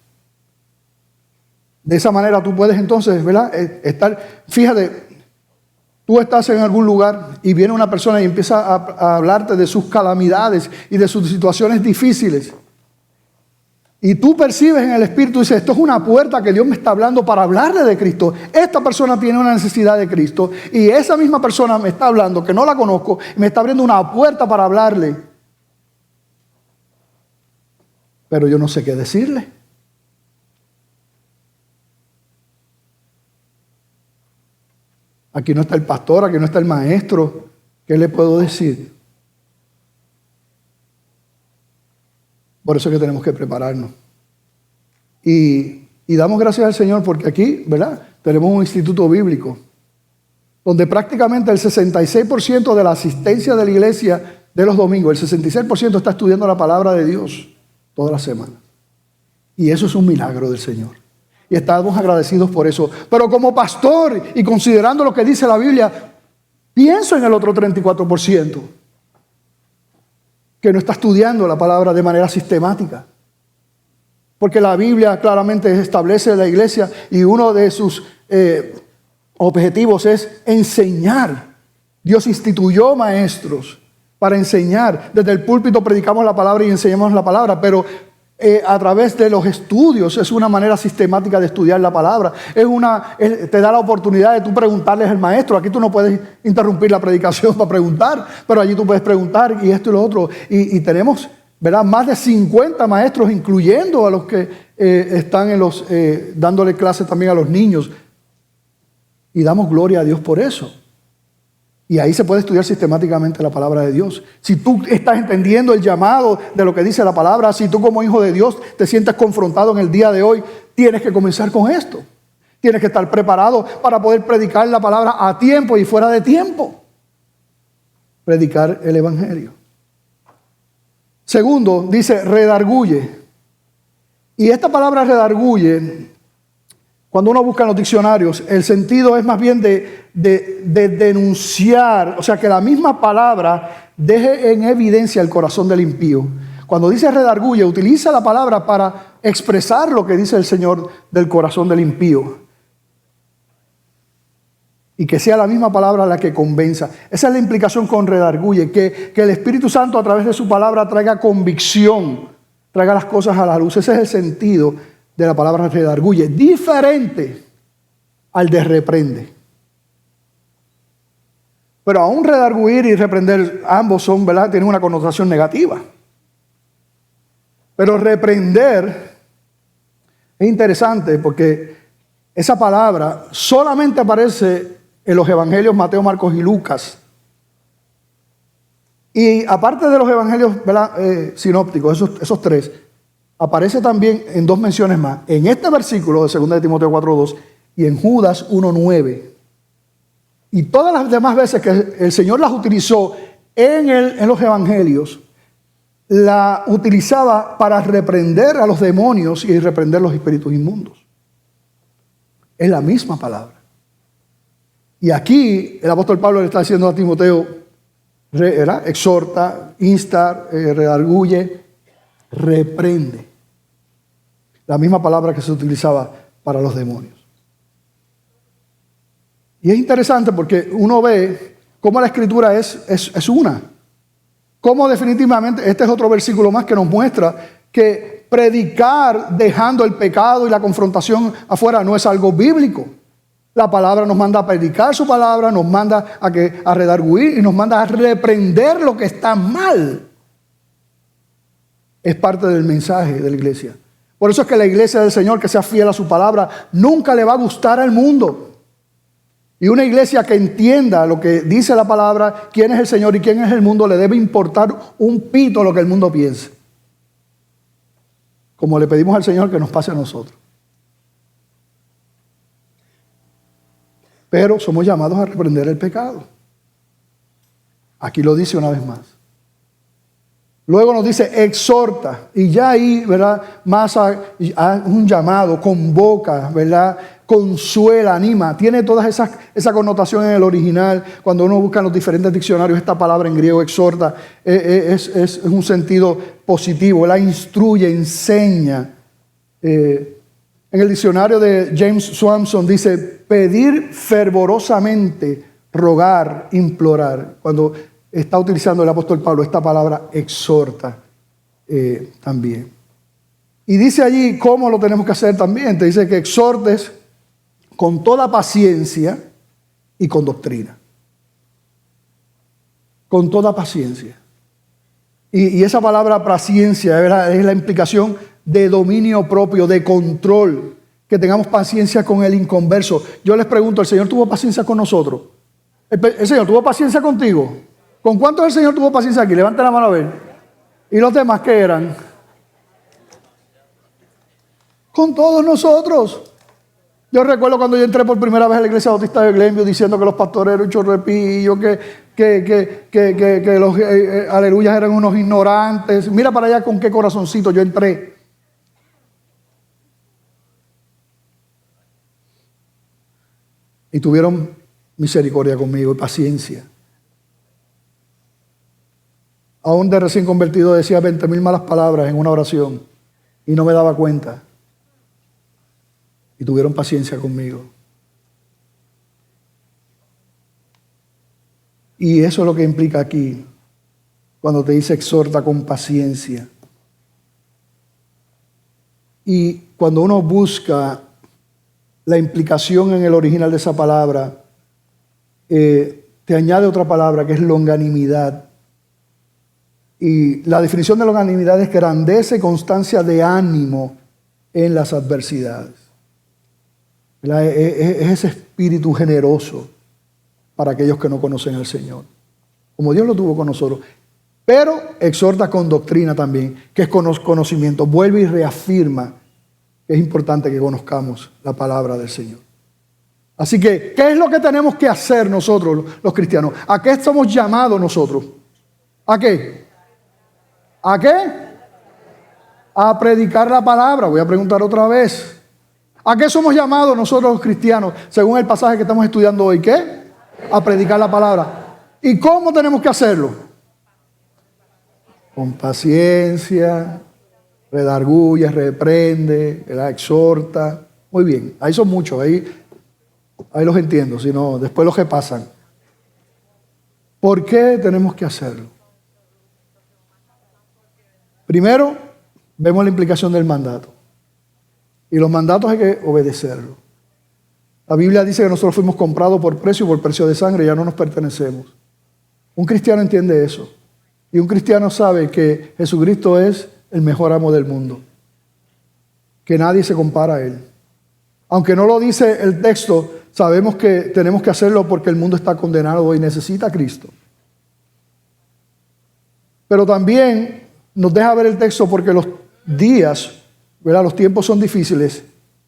De esa manera tú puedes entonces, ¿verdad? Fíjate, tú estás en algún lugar y viene una persona y empieza a hablarte de sus calamidades y de sus situaciones difíciles. Y tú percibes en el Espíritu y dices, esto es una puerta que Dios me está hablando para hablarle de Cristo. Esta persona tiene una necesidad de Cristo y esa misma persona me está hablando, que no la conozco, y me está abriendo una puerta para hablarle. Pero yo no sé qué decirle. Aquí no está el pastor, aquí no está el maestro. ¿Qué le puedo decir? Por eso es que tenemos que prepararnos. Y damos gracias al Señor porque aquí, ¿verdad? Tenemos un instituto bíblico donde prácticamente el 66% de la asistencia de la iglesia de los domingos, el 66% está estudiando la palabra de Dios toda la semana. Y eso es un milagro del Señor. Y estamos agradecidos por eso. Pero como pastor y considerando lo que dice la Biblia, pienso en el otro 34%. Que no está estudiando la palabra de manera sistemática. Porque la Biblia claramente establece la iglesia y uno de sus objetivos es enseñar. Dios instituyó maestros para enseñar. Desde el púlpito predicamos la palabra y enseñamos la palabra, pero a través de los estudios es una manera sistemática de estudiar la palabra. Te da la oportunidad de tú preguntarles al maestro. Aquí tú no puedes interrumpir la predicación para preguntar, pero allí tú puedes preguntar y esto y lo otro. Y tenemos, ¿verdad?, más de 50 maestros, incluyendo a los que están dándole clases también a los niños. Y damos gloria a Dios por eso. Y ahí se puede estudiar sistemáticamente la palabra de Dios. Si tú estás entendiendo el llamado de lo que dice la palabra, si tú como hijo de Dios te sientes confrontado en el día de hoy, tienes que comenzar con esto. Tienes que estar preparado para poder predicar la palabra a tiempo y fuera de tiempo. Predicar el evangelio. Segundo, dice redarguye. Y esta palabra redarguye, Cuando uno busca en los diccionarios, el sentido es más bien de denunciar, o sea, que la misma palabra deje en evidencia el corazón del impío. Cuando dice redarguye, utiliza la palabra para expresar lo que dice el Señor del corazón del impío. Y que sea la misma palabra la que convenza. Esa es la implicación con redarguye, que el Espíritu Santo a través de su palabra traiga convicción, traiga las cosas a la luz. Ese es el sentido de la palabra redarguye, diferente al de reprende. Pero aún redarguir y reprender, ambos son, ¿verdad?, tienen una connotación negativa. Pero reprender es interesante porque esa palabra solamente aparece en los evangelios Mateo, Marcos y Lucas. Y aparte de los evangelios, sinópticos, esos tres, aparece también en dos menciones más. En este versículo de 2 de Timoteo 4:2 y en Judas 1:9. Y todas las demás veces que el Señor las utilizó en los evangelios, la utilizaba para reprender a los demonios y reprender los espíritus inmundos. Es la misma palabra. Y aquí el apóstol Pablo le está diciendo a Timoteo, exhorta, insta, redarguye, reprende. La misma palabra que se utilizaba para los demonios. Y es interesante porque uno ve cómo la escritura es una. Cómo definitivamente, este es otro versículo más que nos muestra que predicar dejando el pecado y la confrontación afuera no es algo bíblico. La palabra nos manda a predicar su palabra, nos manda a redarguir y nos manda a reprender lo que está mal. Es parte del mensaje de la iglesia. Por eso es que la iglesia del Señor, que sea fiel a su palabra, nunca le va a gustar al mundo. Y una iglesia que entienda lo que dice la palabra, quién es el Señor y quién es el mundo, le debe importar un pito lo que el mundo piense. Como le pedimos al Señor que nos pase a nosotros. Pero somos llamados a reprender el pecado. Aquí lo dice una vez más. Luego nos dice exhorta, y ya ahí, ¿verdad? Más a un llamado, convoca, ¿verdad? Consuela, anima. Tiene toda esa connotación en el original. Cuando uno busca en los diferentes diccionarios esta palabra en griego, exhorta, es un sentido positivo. La instruye, enseña. En el diccionario de James Swanson dice pedir fervorosamente, rogar, implorar. Cuando está utilizando el apóstol Pablo esta palabra exhorta también. Y dice allí cómo lo tenemos que hacer también. Te dice que exhortes con toda paciencia y con doctrina. Con toda paciencia. Y esa palabra paciencia, ¿verdad?, es la implicación de dominio propio, de control. Que tengamos paciencia con el inconverso. Yo les pregunto, ¿el Señor tuvo paciencia con nosotros? ¿El Señor tuvo paciencia contigo? ¿Con cuántos el Señor tuvo paciencia aquí? Levanten la mano a ver. ¿Y los demás qué eran? Con todos nosotros. Yo recuerdo cuando yo entré por primera vez a la iglesia bautista de Glenview diciendo que los pastores eran un chorrepillo, que los aleluyas eran unos ignorantes. Mira para allá con qué corazoncito yo entré. Y tuvieron misericordia conmigo y paciencia. Aún de recién convertido decía 20,000 malas palabras en una oración y no me daba cuenta. Y tuvieron paciencia conmigo. Y eso es lo que implica aquí, cuando te dice exhorta con paciencia. Y cuando uno busca la implicación en el original de esa palabra, te añade otra palabra que es longanimidad. Y la definición de longanimidad es grandeza y constancia de ánimo en las adversidades. Es ese espíritu generoso para aquellos que no conocen al Señor, como Dios lo tuvo con nosotros. Pero exhorta con doctrina también, que es conocimiento. Vuelve y reafirma que es importante que conozcamos la palabra del Señor. Así que, ¿qué es lo que tenemos que hacer nosotros, los cristianos? ¿A qué estamos llamados nosotros? ¿A qué? ¿A qué? A predicar la palabra. Voy a preguntar otra vez. ¿A qué somos llamados nosotros los cristianos, según el pasaje que estamos estudiando hoy? ¿Qué? A predicar la palabra. ¿Y cómo tenemos que hacerlo? Con paciencia, redarguye, reprende, ¿verdad? Exhorta. Muy bien, ahí son muchos, ahí los entiendo, si no, después los que pasan. ¿Por qué tenemos que hacerlo? Primero, vemos la implicación del mandato. Y los mandatos hay que obedecerlos. La Biblia dice que nosotros fuimos comprados por precio y por precio de sangre, y ya no nos pertenecemos. Un cristiano entiende eso. Y un cristiano sabe que Jesucristo es el mejor amo del mundo. Que nadie se compara a Él. Aunque no lo dice el texto, sabemos que tenemos que hacerlo porque el mundo está condenado y necesita a Cristo. Pero también nos deja ver el texto porque los días, ¿verdad? Los tiempos son difíciles.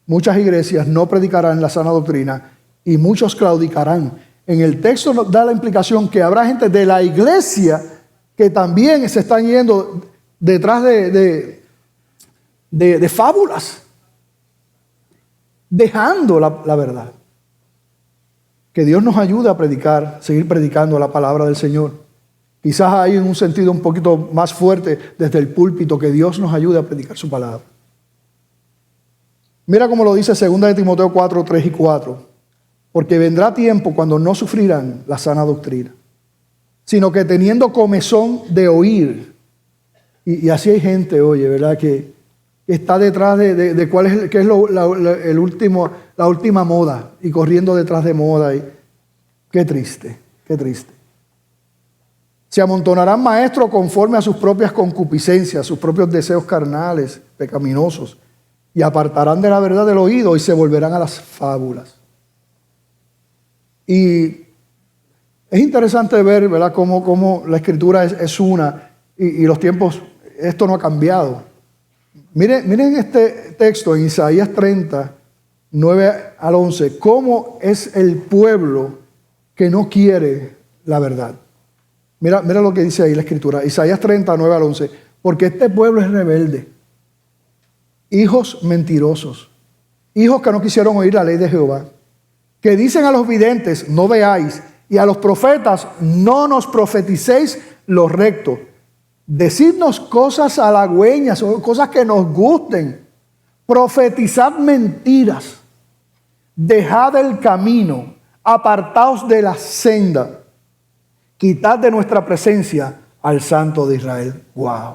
Muchas iglesias no predicarán la sana doctrina y muchos claudicarán. En el texto nos da la implicación que habrá gente de la iglesia que también se están yendo detrás de fábulas, dejando la verdad. Que Dios nos ayude a predicar, seguir predicando la palabra del Señor. Quizás hay en un sentido un poquito más fuerte desde el púlpito, que Dios nos ayude a predicar su palabra. Mira cómo lo dice 2 Timoteo 4, 3 y 4. Porque vendrá tiempo cuando no sufrirán la sana doctrina, sino que teniendo comezón de oír. Y así hay gente, oye, ¿verdad? Que está detrás de cuál es, qué es la última moda, y corriendo detrás de moda. Y qué triste, qué triste. Se amontonarán maestros conforme a sus propias concupiscencias, sus propios deseos carnales, pecaminosos, y apartarán de la verdad del oído y se volverán a las fábulas. Y es interesante ver, ¿verdad?, cómo la Escritura es una, y los tiempos, esto no ha cambiado. Miren este texto en Isaías 30, 9 al 11, cómo es el pueblo que no quiere la verdad. Mira lo que dice ahí la Escritura, Isaías 30, 9 al 11. Porque este pueblo es rebelde, hijos mentirosos, hijos que no quisieron oír la ley de Jehová, que dicen a los videntes, no veáis, y a los profetas, no nos profeticéis lo recto. Decidnos cosas halagüeñas, o cosas que nos gusten. Profetizad mentiras. Dejad el camino, apartaos de la senda. Quitad de nuestra presencia al Santo de Israel. ¡Wow!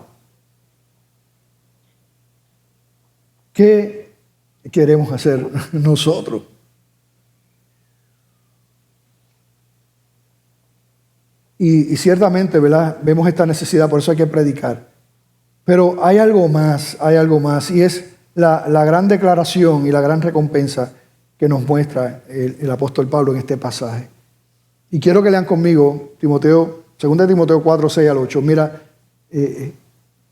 ¿Qué queremos hacer nosotros? Y ciertamente, ¿verdad?, vemos esta necesidad, por eso hay que predicar. Pero hay algo más, y es la gran declaración y la gran recompensa que nos muestra el apóstol Pablo en este pasaje. Y quiero que lean conmigo 2 Timoteo 4, 6 al 8. Mira,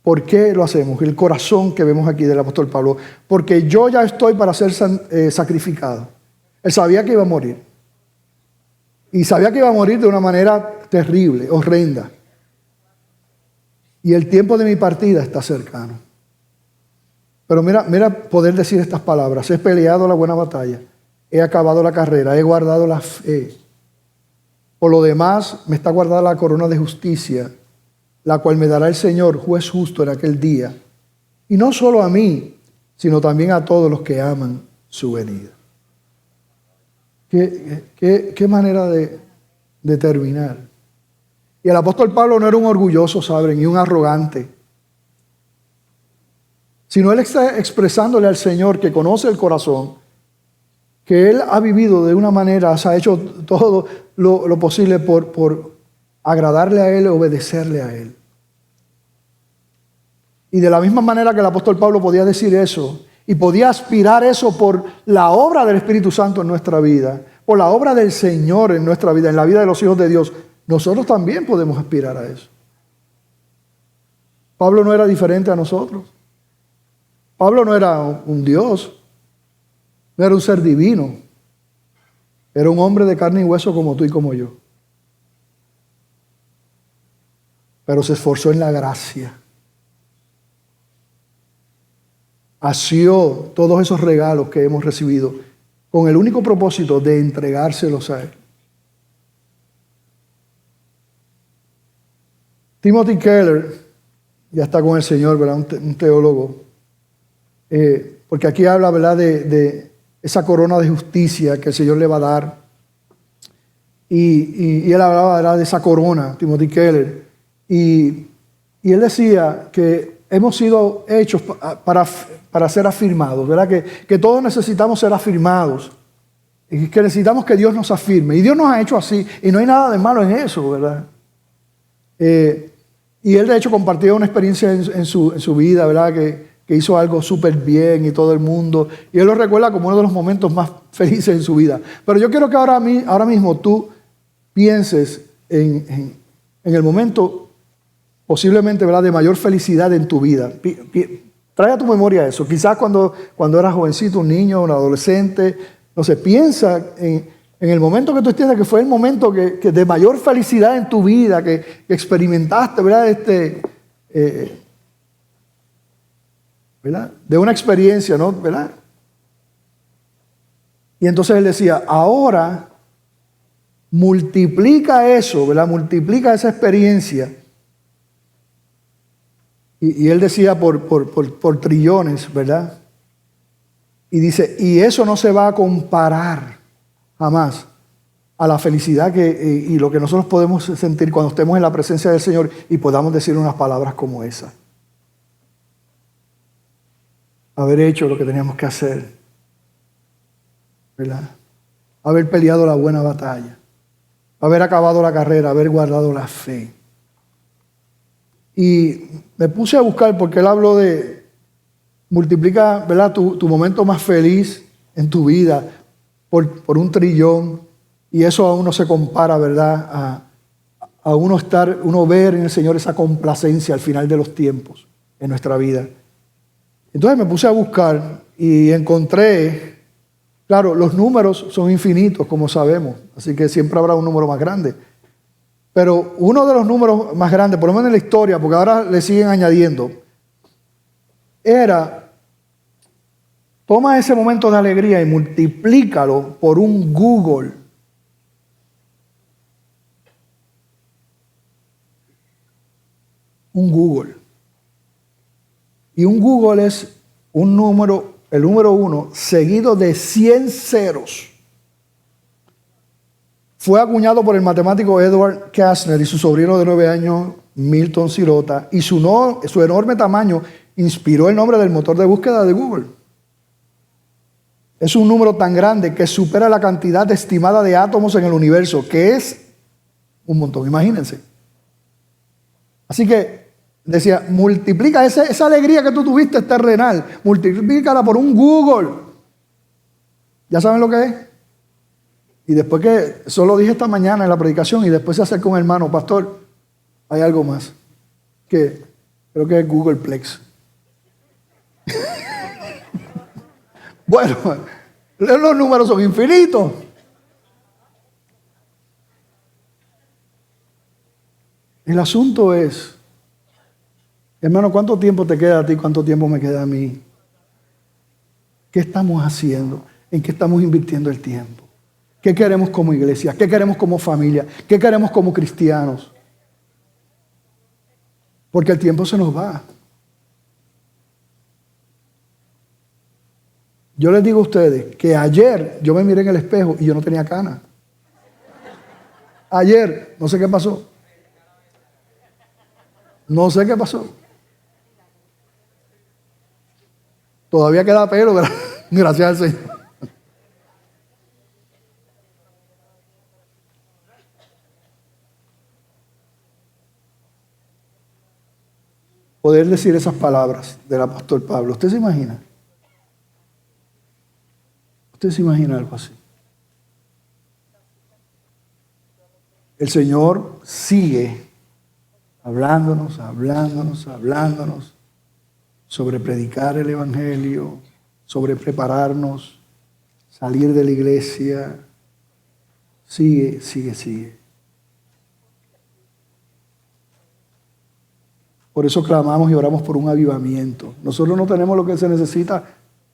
¿por qué lo hacemos? El corazón que vemos aquí del apóstol Pablo. Porque yo ya estoy para ser sacrificado. Él sabía que iba a morir. Y sabía que iba a morir de una manera terrible, horrenda. Y el tiempo de mi partida está cercano. Pero mira poder decir estas palabras. He peleado la buena batalla. He acabado la carrera. He guardado la fe. Por lo demás, me está guardada la corona de justicia, la cual me dará el Señor, juez justo, en aquel día. Y no solo a mí, sino también a todos los que aman su venida. ¿Qué manera de terminar? Y el apóstol Pablo no era un orgulloso, ¿saben?, ni un arrogante. Sino él está expresándole al Señor, que conoce el corazón, que él ha vivido de una manera, se ha hecho todo lo posible por agradarle a él, obedecerle a él. Y de la misma manera que el apóstol Pablo podía decir eso, y podía aspirar eso por la obra del Espíritu Santo en nuestra vida, por la obra del Señor en nuestra vida, en la vida de los hijos de Dios, nosotros también podemos aspirar a eso. Pablo no era diferente a nosotros. Pablo no era un Dios, no era un ser divino. Era un hombre de carne y hueso como tú y como yo. Pero se esforzó en la gracia. asió todos esos regalos que hemos recibido con el único propósito de entregárselos a Él. Timothy Keller, ya está con el Señor, ¿verdad? Un teólogo, porque aquí habla, ¿verdad?, de esa corona de justicia que el Señor le va a dar. Y él hablaba, ¿verdad?, de esa corona, Timothy Keller. Y él decía que hemos sido hechos para ser afirmados, ¿verdad? Que todos necesitamos ser afirmados. Y que necesitamos que Dios nos afirme. Y Dios nos ha hecho así. Y no hay nada de malo en eso, ¿verdad? Y él de hecho compartió una experiencia en su vida, ¿verdad? Que hizo algo súper bien y todo el mundo. Y él lo recuerda como uno de los momentos más felices en su vida. Pero yo quiero que ahora mismo tú pienses en el momento posiblemente, ¿verdad?, de mayor felicidad en tu vida. Trae a tu memoria eso. Quizás cuando eras jovencito, un niño, un adolescente, no sé, piensa en el momento que tú entiendes que fue el momento que de mayor felicidad en tu vida, que experimentaste, ¿verdad? ¿Verdad? De una experiencia, ¿no? ¿Verdad? Y entonces él decía, ahora multiplica eso, ¿verdad? Multiplica esa experiencia. Y él decía por trillones, ¿verdad? Y dice, y eso no se va a comparar jamás a la felicidad y lo que nosotros podemos sentir cuando estemos en la presencia del Señor y podamos decir unas palabras como esa. Haber hecho lo que teníamos que hacer, ¿verdad? Haber peleado la buena batalla, haber acabado la carrera, haber guardado la fe. Y me puse a buscar porque él habló de multiplica, ¿verdad?, tu momento más feliz en tu vida por un trillón. Y eso aún no se compara, ¿verdad?, a uno ver en el Señor esa complacencia al final de los tiempos en nuestra vida. Entonces me puse a buscar y encontré, claro, los números son infinitos, como sabemos, así que siempre habrá un número más grande. Pero uno de los números más grandes, por lo menos en la historia, porque ahora le siguen añadiendo, era, toma ese momento de alegría y multiplícalo por un Google. Un Google. Y un Google es un número, el número 1, seguido de 100 ceros. Fue acuñado por el matemático Edward Kastner y su sobrino de 9 años, Milton Sirota, y su enorme tamaño inspiró el nombre del motor de búsqueda de Google. Es un número tan grande que supera la cantidad estimada de átomos en el universo, que es un montón, imagínense. Así que decía, multiplica esa alegría que tú tuviste terrenal, multiplícala por un Google. ¿Ya saben lo que es? Y después que, solo dije esta mañana en la predicación, y después se acerca un hermano, pastor, hay algo más, que creo que es Googleplex. Bueno, los números son infinitos. El asunto es, hermano, ¿cuánto tiempo te queda a ti? ¿Cuánto tiempo me queda a mí? ¿Qué estamos haciendo? ¿En qué estamos invirtiendo el tiempo? ¿Qué queremos como iglesia? ¿Qué queremos como familia? ¿Qué queremos como cristianos? Porque el tiempo se nos va. Yo les digo a ustedes que ayer yo me miré en el espejo y yo no tenía canas. Ayer, no sé qué pasó. No sé qué pasó. Todavía queda pelo, gracias al Señor. Poder decir esas palabras del apóstol Pablo. ¿Usted se imagina? ¿Usted se imagina algo así? El Señor sigue hablándonos sobre predicar el Evangelio, sobre prepararnos, salir de la iglesia. Sigue. Por eso clamamos y oramos por un avivamiento. Nosotros no tenemos lo que se necesita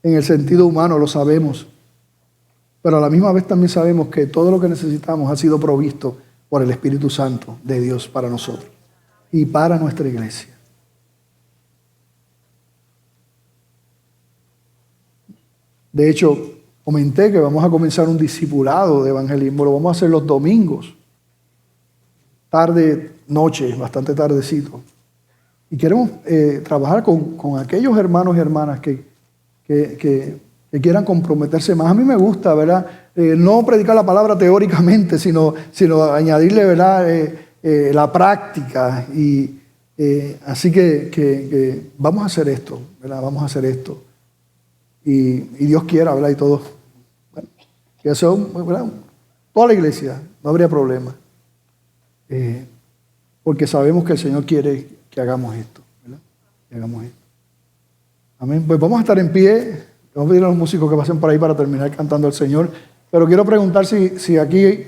en el sentido humano, lo sabemos. Pero a la misma vez también sabemos que todo lo que necesitamos ha sido provisto por el Espíritu Santo de Dios para nosotros y para nuestra iglesia. De hecho, comenté que vamos a comenzar un discipulado de evangelismo. Lo vamos a hacer los domingos, tarde, noche, bastante tardecito. Y queremos trabajar con aquellos hermanos y hermanas que quieran comprometerse más. A mí me gusta, ¿verdad? No predicar la palabra teóricamente, sino añadirle, ¿verdad? La práctica. Y así que vamos a hacer esto, ¿verdad? Vamos a hacer esto. Y Dios quiera, ¿verdad? Y todos, bueno, que son, ¿verdad? Toda la iglesia, no habría problema. Porque sabemos que el Señor quiere que hagamos esto, ¿verdad? Que hagamos esto. Amén. Pues vamos a estar en pie. Vamos a pedir a los músicos que pasen por ahí para terminar cantando al Señor. Pero quiero preguntar si aquí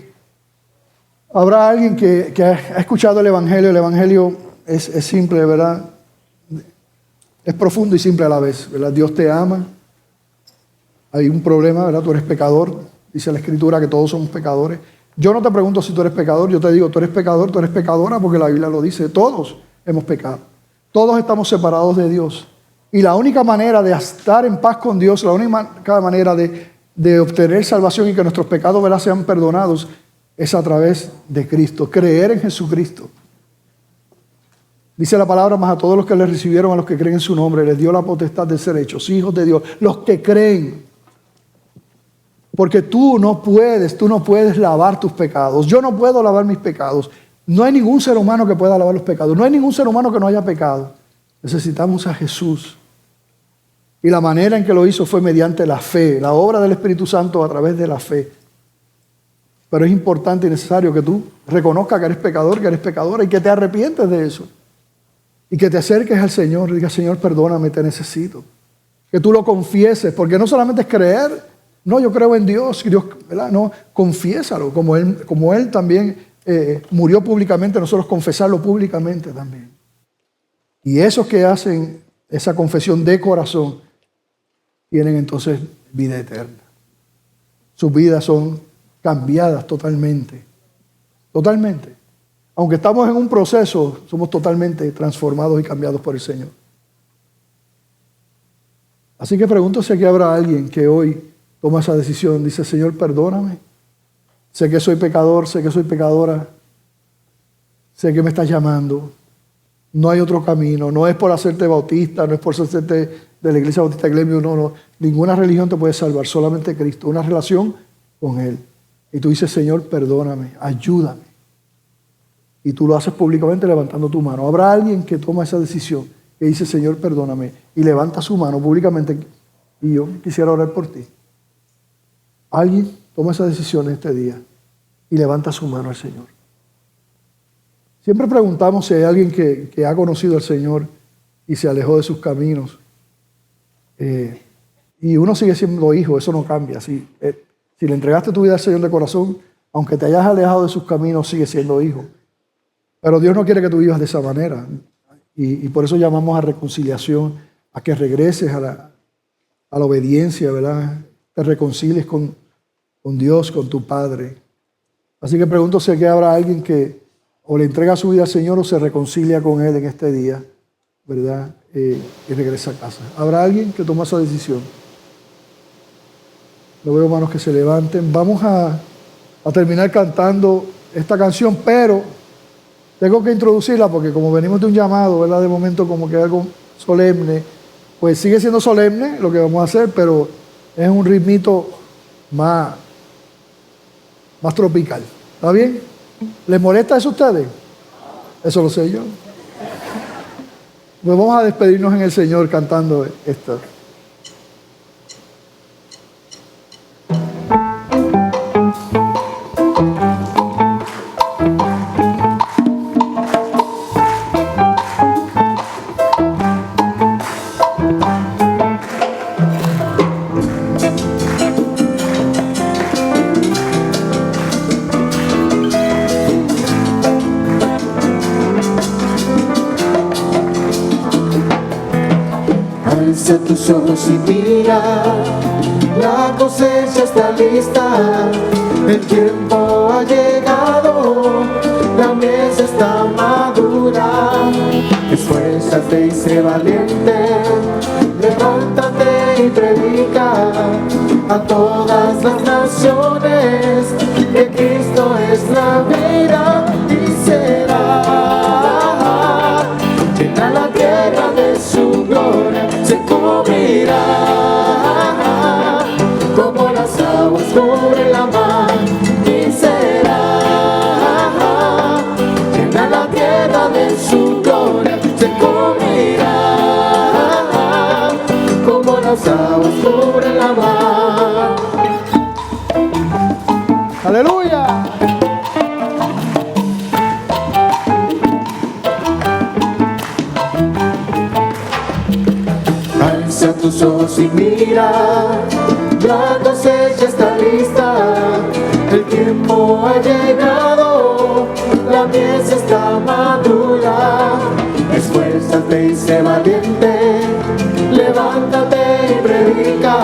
habrá alguien que ha escuchado el Evangelio. El Evangelio es simple, ¿verdad? Es profundo y simple a la vez, ¿verdad? Dios te ama. Hay un problema, ¿verdad? Tú eres pecador. Dice la Escritura que todos somos pecadores. Yo no te pregunto si tú eres pecador. Yo te digo, tú eres pecador, tú eres pecadora, porque la Biblia lo dice. Todos hemos pecado. Todos estamos separados de Dios. Y la única manera de estar en paz con Dios, la única manera de obtener salvación y que nuestros pecados, ¿verdad?, sean perdonados, es a través de Cristo, creer en Jesucristo. Dice la palabra, más a todos los que le recibieron, a los que creen en su nombre, les dio la potestad de ser hechos hijos de Dios, los que creen. Porque tú no puedes lavar tus pecados. Yo no puedo lavar mis pecados. No hay ningún ser humano que pueda lavar los pecados. No hay ningún ser humano que no haya pecado. Necesitamos a Jesús. Y la manera en que lo hizo fue mediante la fe, la obra del Espíritu Santo a través de la fe. Pero es importante y necesario que tú reconozcas que eres pecador, que eres pecadora y que te arrepientes de eso. Y que te acerques al Señor y digas, Señor, perdóname, te necesito. Que tú lo confieses, porque no solamente es creer, no, yo creo en Dios, ¿verdad? No, confiésalo, como Él también murió públicamente, nosotros confesarlo públicamente también. Y esos que hacen esa confesión de corazón tienen entonces vida eterna. Sus vidas son cambiadas totalmente. Totalmente. Aunque estamos en un proceso, somos totalmente transformados y cambiados por el Señor. Así que pregunto si aquí habrá alguien que hoy toma esa decisión. Dice, Señor, perdóname. Sé que soy pecador, sé que soy pecadora. Sé que me estás llamando. No hay otro camino. No es por hacerte bautista, no es por hacerte de la Iglesia Bautista Glemio, no. Ninguna religión te puede salvar, solamente Cristo. Una relación con Él. Y tú dices, Señor, perdóname, ayúdame. Y tú lo haces públicamente levantando tu mano. Habrá alguien que toma esa decisión, que dice, Señor, perdóname, y levanta su mano públicamente. Y yo quisiera orar por ti. Alguien toma esa decisión este día y levanta su mano al Señor. Siempre preguntamos si hay alguien que ha conocido al Señor y se alejó de sus caminos. Y uno sigue siendo hijo, eso no cambia. Si le entregaste tu vida al Señor de corazón, aunque te hayas alejado de sus caminos, sigue siendo hijo. Pero Dios no quiere que tú vivas de esa manera. Y por eso llamamos a reconciliación, a que regreses a la obediencia, ¿verdad? Te reconcilies con Dios, con tu Padre. Así que pregunto si aquí habrá alguien que o le entrega su vida al Señor o se reconcilia con Él en este día, ¿verdad? Y regresa a casa. ¿Habrá alguien que toma esa decisión? No veo manos que se levanten. Vamos a terminar cantando esta canción, pero tengo que introducirla porque como venimos de un llamado, ¿verdad? De momento como que algo solemne, pues sigue siendo solemne lo que vamos a hacer, pero es un ritmito más tropical. ¿Está bien? ¿Les molesta eso a ustedes? Eso lo sé yo. Pues vamos a despedirnos en el Señor cantando esto. tus ojos y mira, la cosecha está lista, el tiempo ha llegado, la mies está madura. Esfuérzate y sé valiente, levántate y predica a todas las naciones que Cristo es la vida y será. Llena la tierra de su gloria, se cubrirá como las aguas cubren la mar y será. Llena la tierra de su gloria, se cubrirá como las aguas cubren la mar. Aleluya. Alza tus ojos y mira, la cosecha está lista, el tiempo ha llegado, la mies está madura. Esfuérzate y sé valiente, levántate y predica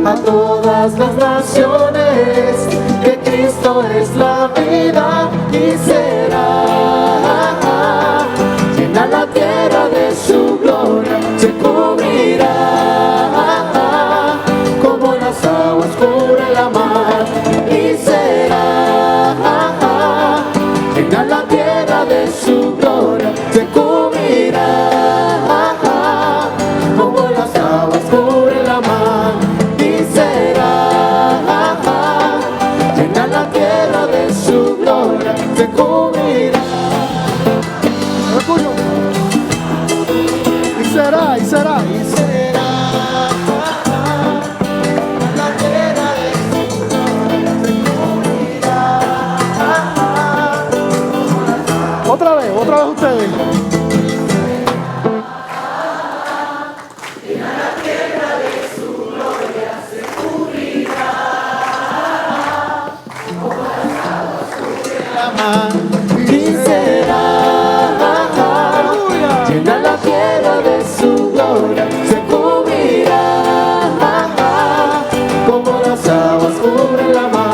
a todas las naciones que Cristo es la vida y será. Llena la tierra de su gloria, se cubrirá como las aguas cubren la mar y será. Llena la tierra de su gloria, se cubrirá como las aguas cubren la mar y será. Llena la tierra de su gloria, se cubrirá. Orgullo. Y será, y será. Y será la tierra de su gloria, se cubrirá. Otra vez ustedes. Y será. Llena la tierra de su gloria, se cubrirá como las aguas cubren la mar.